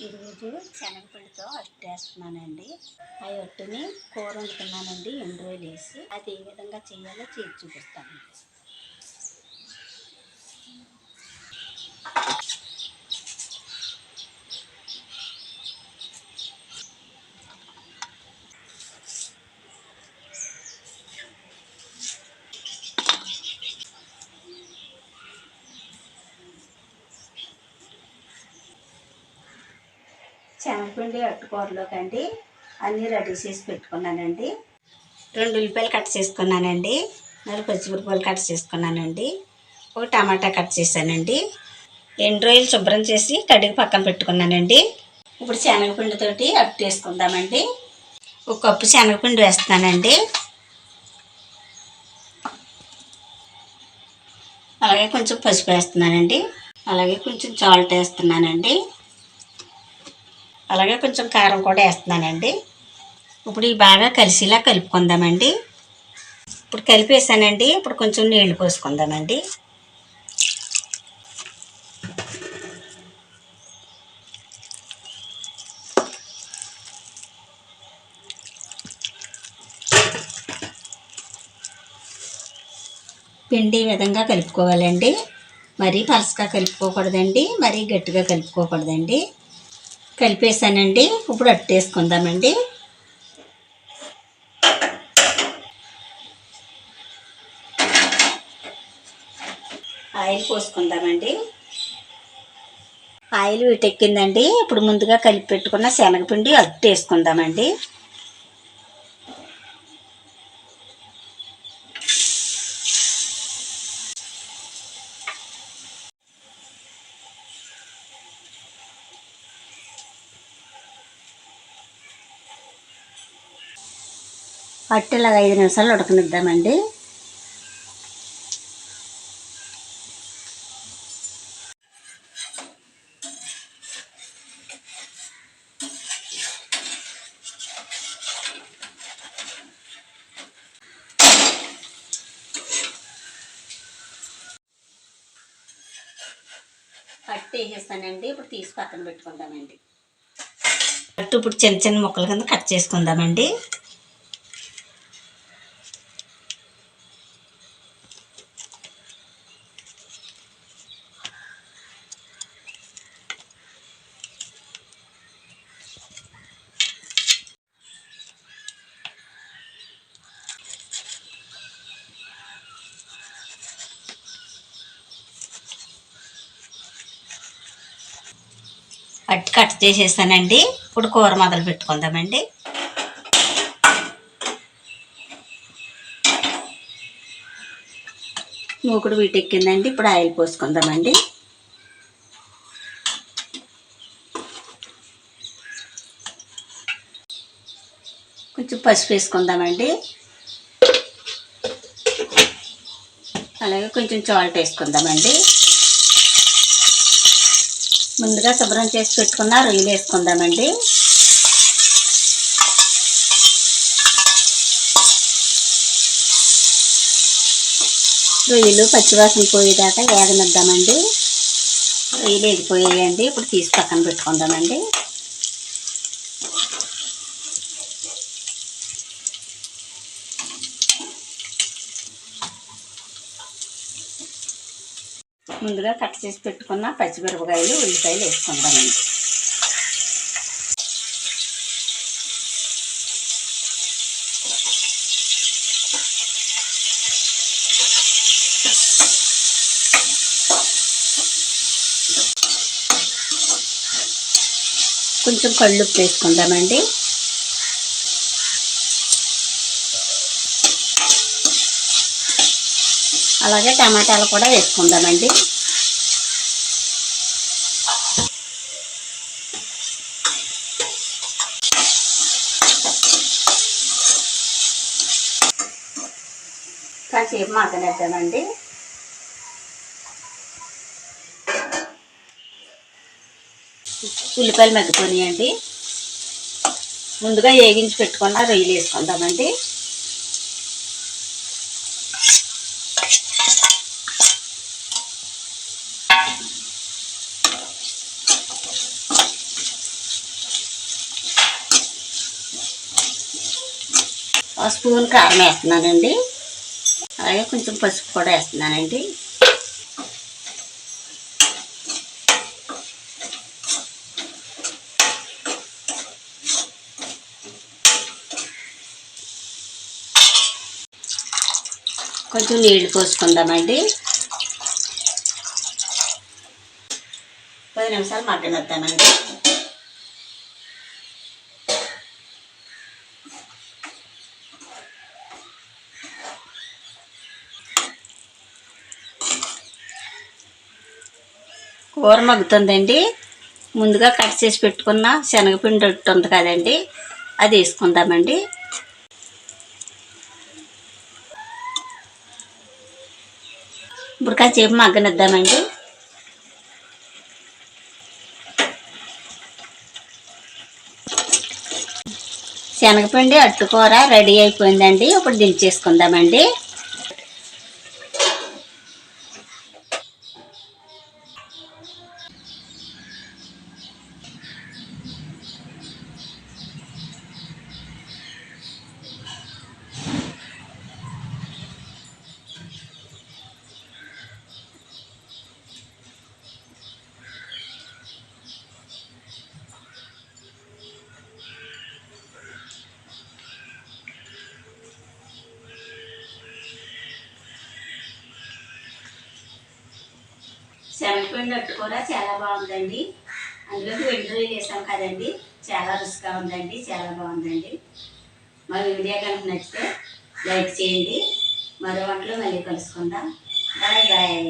ఈరోజు శనగపిండితో అట్టు వేస్తున్నానండి. ఆ అట్టుని కూర వండుకున్నానండి, ఎండు రోజులు వేసి. అది ఏ విధంగా చేయాలో చేసి చూపిస్తానండి. శనగపిండి అట్టుకూరలోకి అండి అన్నీ రెడీ చేసి పెట్టుకున్నానండి. 2 ఉల్లిపాయలు కట్ చేసుకున్నానండి, 4 పచ్చిమిరపకాయలు కట్ చేసుకున్నానండి, 1 టమాటా కట్ చేశానండి. ఎండు రొయ్యలు శుభ్రం చేసి కడిగి పక్కన పెట్టుకున్నానండి. ఇప్పుడు శనగపిండితోటి అట్టు వేసుకుందామండి. 1 కప్పు శనగపిండి వేస్తానండి. అలాగే కొంచెం పసుపు వేస్తున్నానండి. అలాగే కొంచెం సాల్ట్ వేస్తున్నానండి. అలాగే కొంచెం కారం కూడా వేస్తున్నానండి. ఇప్పుడు ఇవి బాగా కలిసిలా కలుపుకుందామండి. ఇప్పుడు కలిపేసానండి. ఇప్పుడు కొంచెం నీళ్లు పోసుకుందామండి. పిండి ఈ విధంగా కలుపుకోవాలండి. మరీ పలసగా కలుపుకోకూడదండి, మరీ గట్టిగా కలుపుకోకూడదండి. కలిపేసానండి. ఇప్పుడు అట్టేసుకుందామండి. ఆయిల్ పోసుకుందామండి. ఆయిల్ వీటెక్కిందండి. ఇప్పుడు ముందుగా కలిపి పెట్టుకున్న శనగపిండి అట్టేసుకుందామండి. అట్టు ఇలాగ 5 నిమిషాలు ఉడకనిద్దామండి. అట్టు వేసేస్తానండి. ఇప్పుడు తీసి పక్కన పెట్టుకుందామండి. అట్టు ఇప్పుడు చిన్న చిన్న ముక్కల కింద కట్ చేసుకుందామండి. అట్టు కట్ చేసేసానండి. ఇప్పుడు కూర మొదలు పెట్టుకుందామండి. మూకుడు వీటెక్కిందండి. ఇప్పుడు ఆయిల్ పోసుకుందామండి. కొంచెం పసుపు వేసుకుందామండి. అలాగే కొంచెం సాల్ట్ వేసుకుందామండి. ముందుగా శుభ్రం చేసి పెట్టుకున్న రొయ్యలు వేసుకుందామండి. రొయ్యలు పచ్చివాసన పోయేదాకా వేగనిద్దామండి. రొయ్యలు వేగిపోయాయండి. ఇప్పుడు తీసి పక్కన పెట్టుకుందామండి. ముందుగా కట్ చేసి పెట్టుకున్న పచ్చిమిరపకాయలు, ఉల్లిపాయలు వేసుకుందామండి. కొంచెం కళ్ళుప్పు వేసుకుందామండి. అలాగే టమాటాలు కూడా వేసుకుందామండి. కాసేపు మగ్గనిద్దామండి. ఉల్లిపాయలు మగ్గిపోయాయండి. ముందుగా వేగించి పెట్టుకున్న రొయ్యలు వేసుకుందామండి. ఒక స్పూన్ కారం వేస్తున్నానండి. అలాగే కొంచెం పసుపు కూడా వేస్తున్నానండి. కొంచెం నీళ్లు పోసుకుందామండి. 10 నిమిషాలు మగ్గనిద్దామండి. కూర మగ్గుతుందండి. ముందుగా కట్ చేసి పెట్టుకున్న శనగపిండి ఉంది కదండి, అది వేసుకుందామండి. ఇప్పుడు కాసేపు మగ్గనిద్దామండి. శనగపిండి అట్టుకూర రెడీ అయిపోయిందండి. ఇప్పుడు దించేసుకుందామండి. శనగపిండి అట్టుకూర చాలా బాగుందండి. అందులోకి వెల్లుల్లి వేసాం కదండి, చాలా రుచిగా ఉందండి, చాలా బాగుందండి. మా వీడియో కనుక నచ్చితే లైక్ చేయండి. మరో వంటలో మళ్ళీ కలుసుకుందాం. Bye bye.